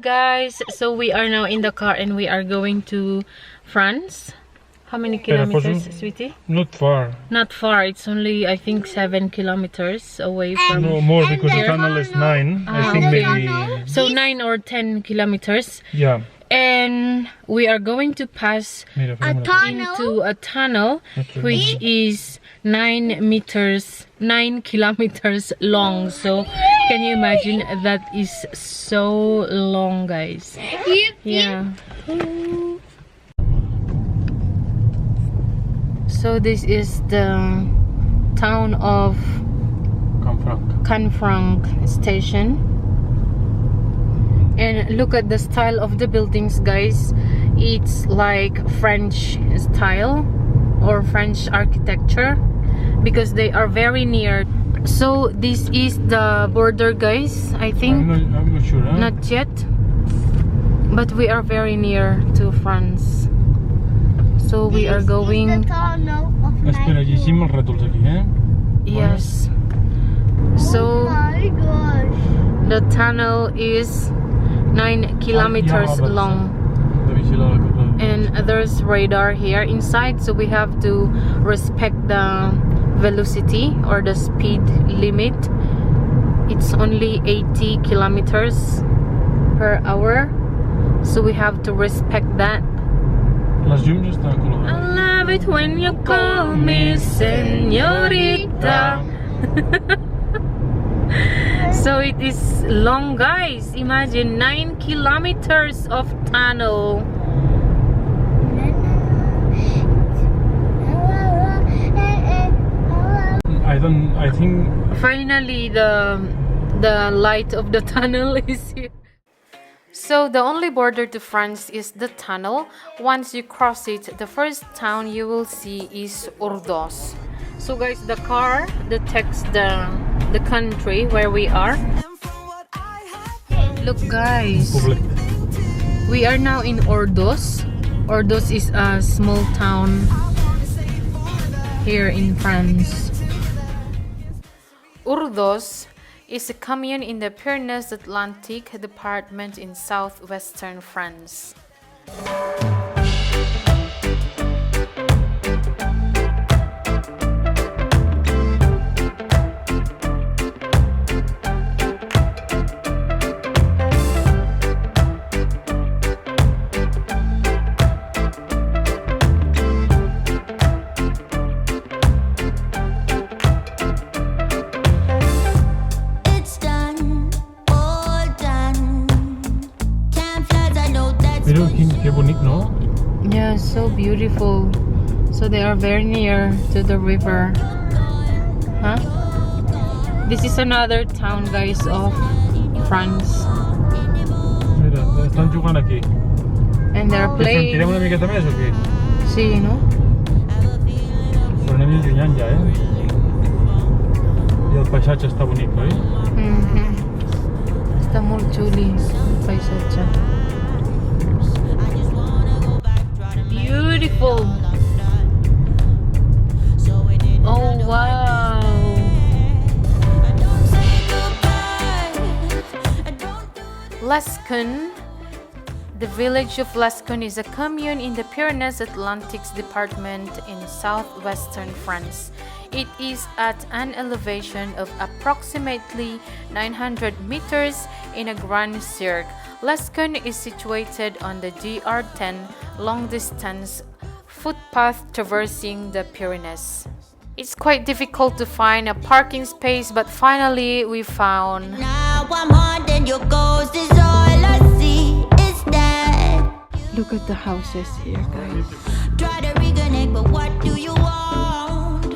guys, so we are now in the car and we are going to France. How many kilometers, sweetie? Not far. Not far, it's only I think 7 kilometers away from No more because the tunnel is 9. I think maybe. So 9 or 10 kilometers. Yeah. And we are going to pass into a tunnel which is 9 kilometers long. So can you imagine? That is so long, guys. Yeah. So this is the town of Canfranc station. And look at the style of the buildings, guys. It's like French style or French architecture because they are very near. So this is the border, guys, I think. I'm not sure. Huh? Not yet, but we are very near to France. So we are going. Espera, hicimos ratos aquí, eh? Yes. So the tunnel is 9 kilometers long, and there's radar here inside, so we have to respect the velocity or the speed limit. It's only 80 kilometers per hour, so we have to respect that. Las llums estan colorades. I love it when you call me señorita. So it is long, guys. Imagine 9 kilometers of tunnel. I think Finally the light of the tunnel is here. So the only border to France is the tunnel. Once you cross it, the first town you will see is Urdos. So guys, the car detects the country where we are. Look, guys, we are now in Urdos. Urdos is a small town here in France. Urdos is a commune in the Pyrénées-Atlantiques department in southwestern France. qué bonito, no? Yeah, so beautiful. So they are very near to the river. Huh? This is another town, guys, of France. Mira, están jugant aquí. And they're playing. Tirem una miqueta més o què? Sí, no? Però anem allunyant ja, I el paisatge està bonic, oi? Està molt xuli el paisatge. Beautiful. Oh, wow. Lescun. The village of Lescun is a commune in the Pyrenees-Atlantiques department in southwestern France. It is at an elevation of approximately 900 meters in a grand cirque. Lescun is situated on the DR10 long-distance footpath traversing the Pyrenees. It's quite difficult to find a parking space, but finally we found. Now I'm haunted, your ghost is all I see. Look at the houses here, guys. Try to reconnect, but what do you want?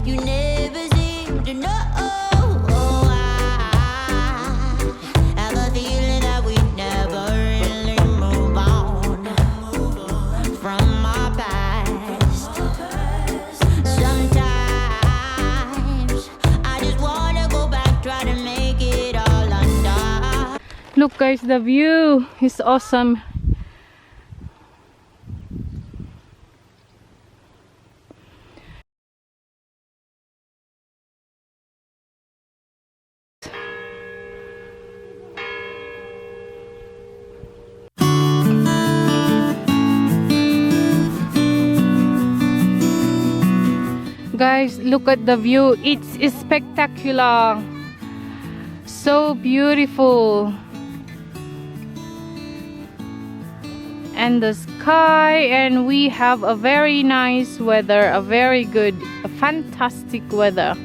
You never seem to know. I have a feeling that we never really move on from our past. Sometimes I just wanna go back, try to make it all undone. Look, guys, the view is awesome. Guys, look at the view. It's spectacular. So beautiful. And the sky, and we have a very nice weather, a very good, a fantastic weather.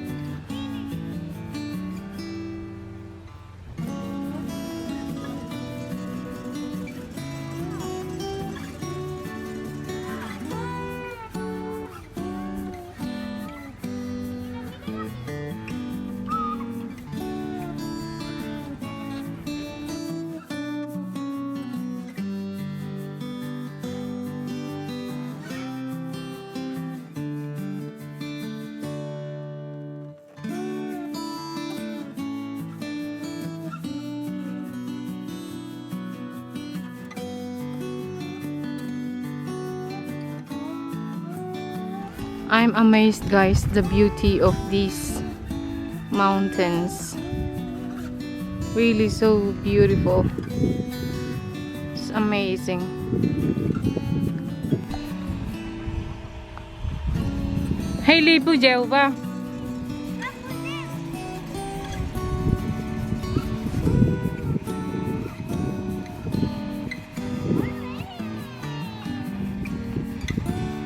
I'm amazed, guys, the beauty of these mountains. Really so beautiful. It's amazing. Hailey Pujel ba?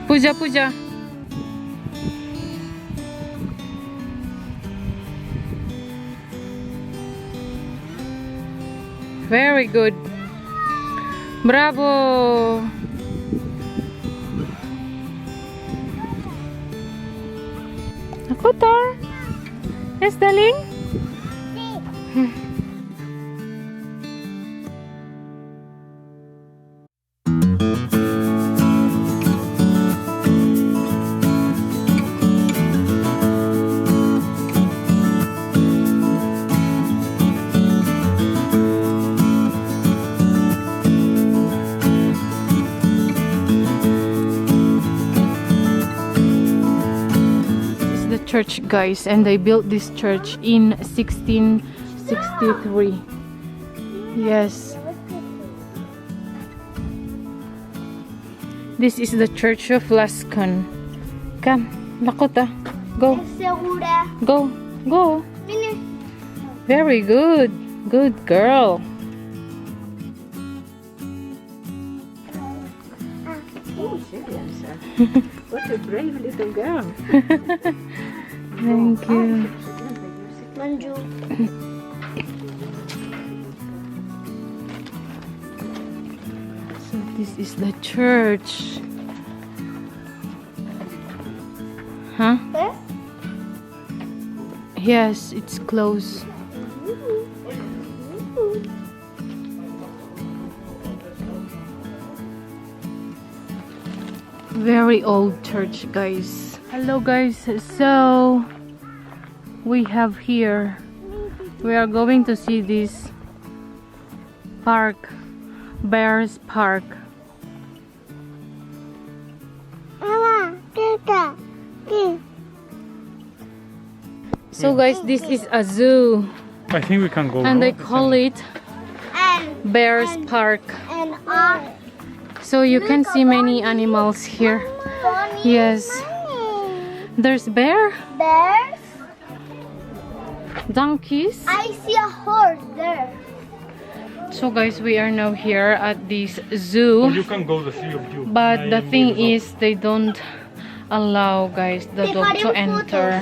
Puja puja. Very good. Bravo. Ako to. Yes, darling? Church, guys, and they built this church in 1663. Yes, this is the church of Lescun. Come, Lakota, go, go, go. Very good, good girl. What a brave little girl. Thank you. Manju. So this is the church. Huh? Yes, it's closed. Very old church, guys. Hello, guys. So we are going to see this park, Bears Park. So guys, this is a zoo, I think we can go. and they call it Bears Park. So you can see many animals here. Yes, there's bears, donkeys. I see a horse there. So guys, we are now here at this zoo, You can go, the three of you. but the thing is they don't allow, guys, the dog to enter.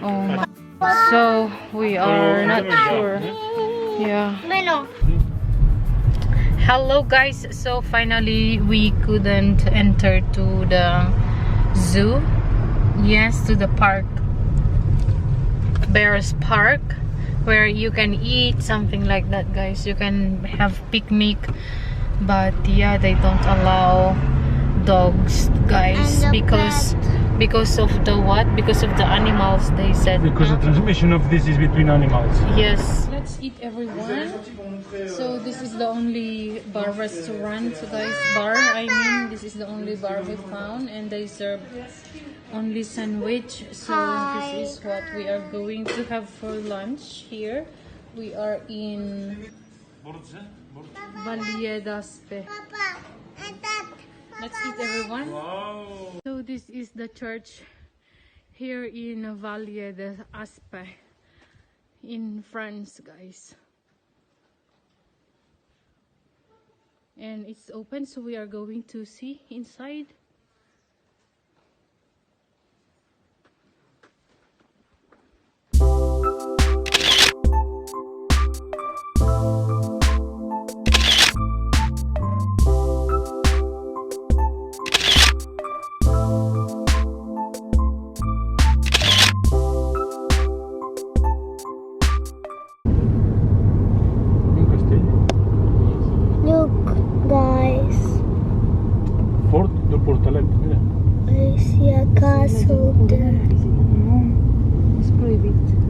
Oh my. So we are not sure. Yeah. Hello, guys. So finally we couldn't enter to the zoo. Yes, to the park, Bears Park, where you can eat something like that, guys. You can have picnic, but yeah, they don't allow dogs, guys, because of the what? Because of the animals, they said. Because the transmission of this is between animals. Yes. Let's eat, everyone. So this is the only bar restaurant, guys. I mean, this is the only bar we found, and they serve only sandwich. So this is what we are going to have for lunch here. We are in Aspa. Let's eat, everyone. Wow. So this is the church here in Vallée de Aspa in France, guys. And it's open, so we are going to see inside. I see a castle there. It's prohibited.